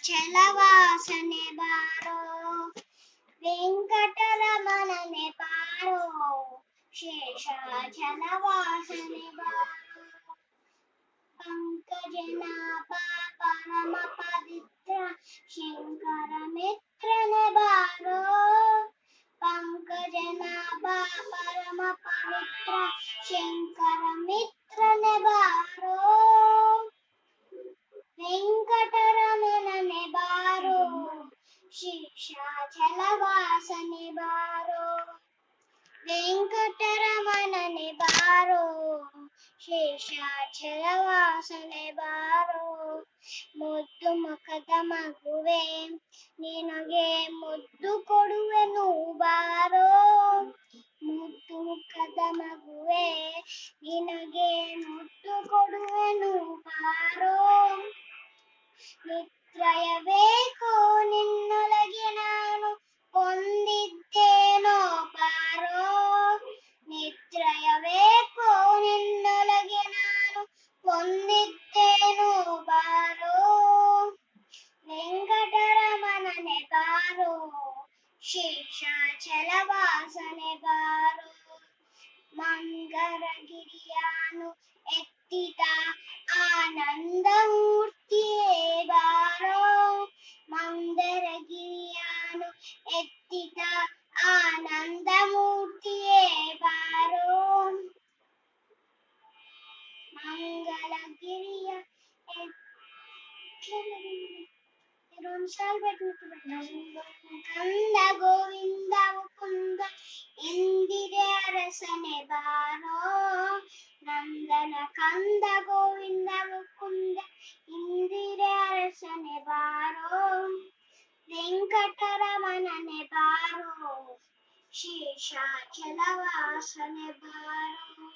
ಶೇಷಾಚಲವಾಸನೆ ಬಾರೋ ವೆಂಕಟರಮಣನೆ ಬಾರೋ ಶೇಷಾಚಲವಾಸನೆ ಬಾರೋ पंकजनाभ परम पवित्र शंकर मित्रने बारो पंकजनाभ परम पवित्र शंकर मित्रने बारो वेंकटरमणने बारो शेषाचलवासने बारो वेंकटरमणने बारो ಶೇಷಾಚಲವಾಸನೆ ಬಾರೋ ಮುದ್ದು ಮುಖದ ಮಗುವೆ ನಿನಗೆ ಮುದ್ದು ಕೊಡುವೆನು ಬಾರೋ ಮುದ್ದು ಮುಖದ ಮಗುವೆ ನಿನಗೆ ಮುದ್ದು ಕೊಡುವೆನು ಬಾರೋ ನಿತ್ರಯ ಬೇಕು ನಿನ್ನೊಳಗೆ ನಾನು ಕೊಂದಿದ್ದೇನೋ ಬಾರೋ ನಿತ್ರಯ ಬೇಕು ನಿನ್ನೊಳಗೆ ನಾನು ಕೊಂದಿದ್ದೇನೋ ಬಾರೋ ವೆಂಕಟರಮಣನೆ ಬಾರೋ ಶೇಷಾಚಲವಾಸನೆ ಬಾರೋ ಮಂಗರಗಿರಿಯಾನು ಎತ್ತಿದ ಆನಂದ ಮೂರ್ತಿಯೇ ಬಾರೋ ಮಂಗರಗಿರಿಯಾನು ಎತ್ತಿದ ಆನಂದ ಮೂರ್ತಿಯೇ ಬಾರೋ ಮಂಗಲಗಿರಿಯ ಕಂದ ಗೋವಿಂದ ಮುಕುಂದ ಇಂದಿರೆ ಅರಸನೆ ಬಾರೋ ನಂದನ ಕಂದ ಗೋವಿಂದ ಮುಕುಂದ ಇಂದಿರೆ ಅರಸನೆ ಬಾರೋ ವೆಂಕಟರಮಣನೆ ಬಾರೋ ಶೇಷಾಚಲವಾಸನೆ ಬಾರೋ